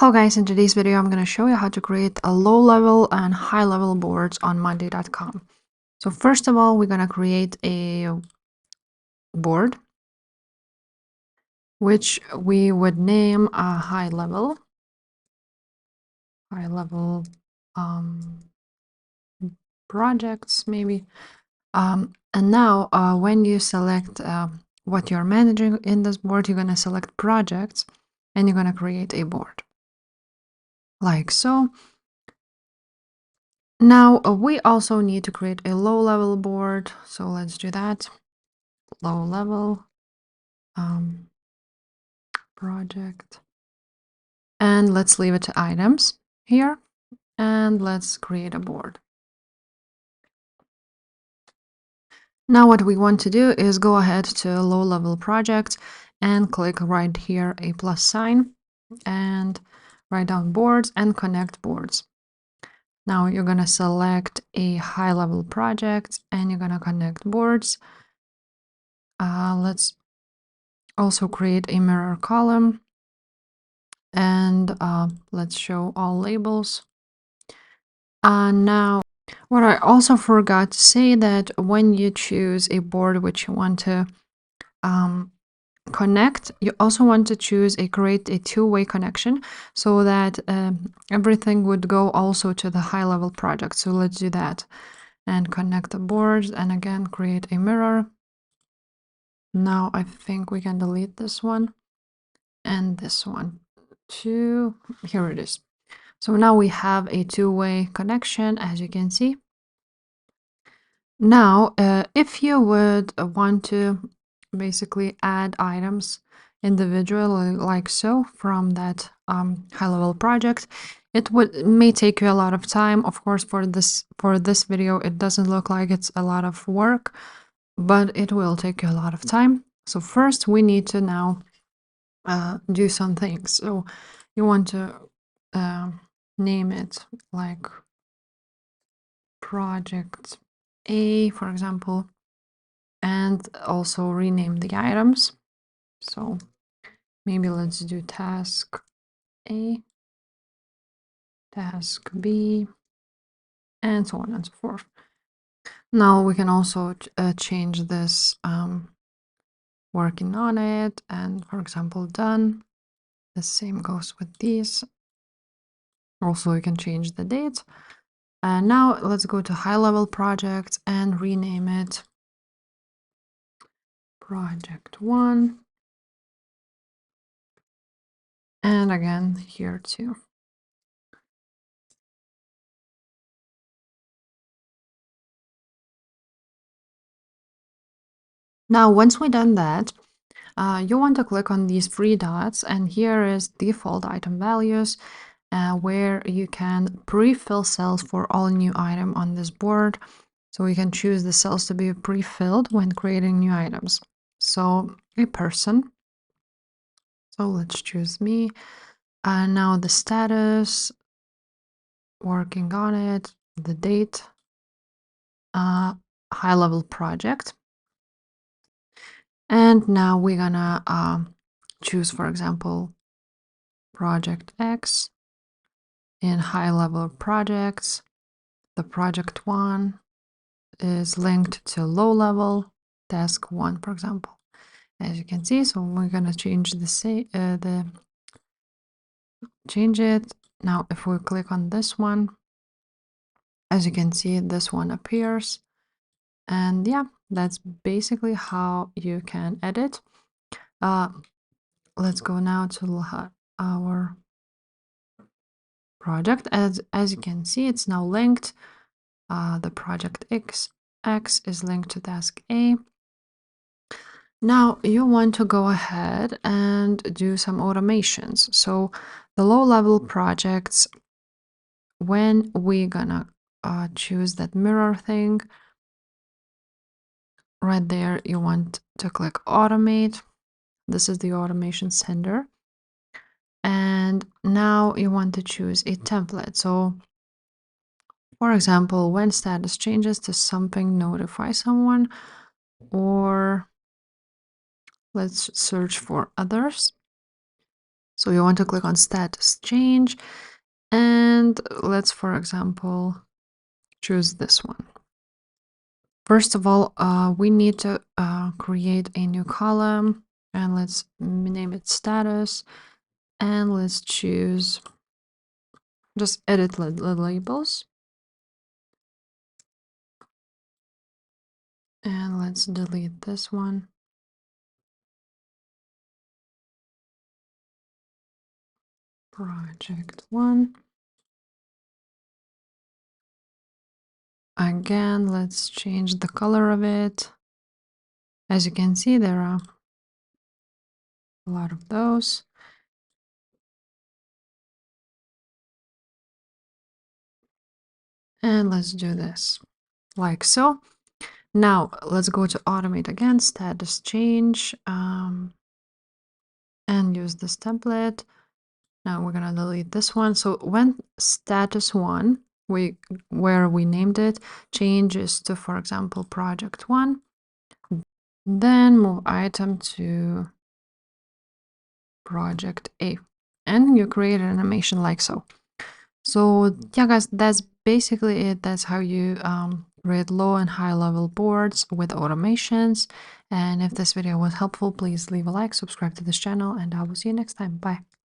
Hello guys, in today's video I'm going to show you how to create a low-level and high-level boards on Monday.com. So first of all, we're going to create a board, which we would name a high-level projects maybe. And now when you select what you're managing in this board, you're going to select projects and you're going to create a board like so. Now we also need to create a low-level board, so let's do that. Low-level project, and let's leave it to items here, and let's create a board. Now what we want to do is go ahead to low-level project and click right here a plus sign and write down boards and connect boards. Now you're going to select a high-level project and you're going to connect boards. Let's also create a mirror column, and let's show all labels. Now what I also forgot to say, that when you choose a board which you want to connect, you also want to create a two-way connection so that everything would go also to the high-level project. So let's do that and connect the boards, and again create a mirror. Now I think we can delete this one and this one too. Here it is. So now we have a two-way connection, as you can see. Now, if you would want to basically add items individually like so from that high-level project, it may take you a lot of time. Of course, for this video, it doesn't look like it's a lot of work, but it will take you a lot of time. So first, we need to now do some things. So you want to name it like project A, for example, and also rename the items. So maybe let's do task A, task B, and so on and so forth. Now we can also change this working on it, and for example, done. The same goes with these. Also, you can change the date. And now let's go to high-level project and rename it project 1. And again, here too. Now, once we've done that, you want to click on these three dots, and here is default item values, where you can pre-fill cells for all new item on this board. So we can choose the cells to be pre-filled when creating new items. So a person. So let's choose me. And now the status, working on it, the date, high-level project. And now we're gonna choose, for example, project X. In high-level projects, the project 1 is linked to low-level task 1, for example, as you can see. So we're gonna change change it. Now, if we click on this one, as you can see, this one appears. And yeah, that's basically how you can edit. Let's go now to our project. As you can see, it's now linked. The project X is linked to task A. Now you want to go ahead and do some automations. So the low-level projects, when we're gonna choose that mirror thing, right there, you want to click automate. This is the automation sender. And now you want to choose a template. So for example, when status changes to something, notify someone, or let's search for others. So you want to click on status change, and let's, for example, choose this one. First of all, we need to create a new column, and let's name it status, and let's choose, just edit the labels, and let's delete this one. Project 1. Again, let's change the color of it. As you can see, there are a lot of those. And let's do this like so. Now let's go to automate again, status change, and use this template. Now we're gonna delete this one. So when status 1, where we named it, changes to, for example, project 1, then move item to project A, and you create an animation like so. So yeah, guys, that's basically it. That's how you create low and high level boards with automations. And if this video was helpful, please leave a like, subscribe to this channel, and I will see you next time. Bye.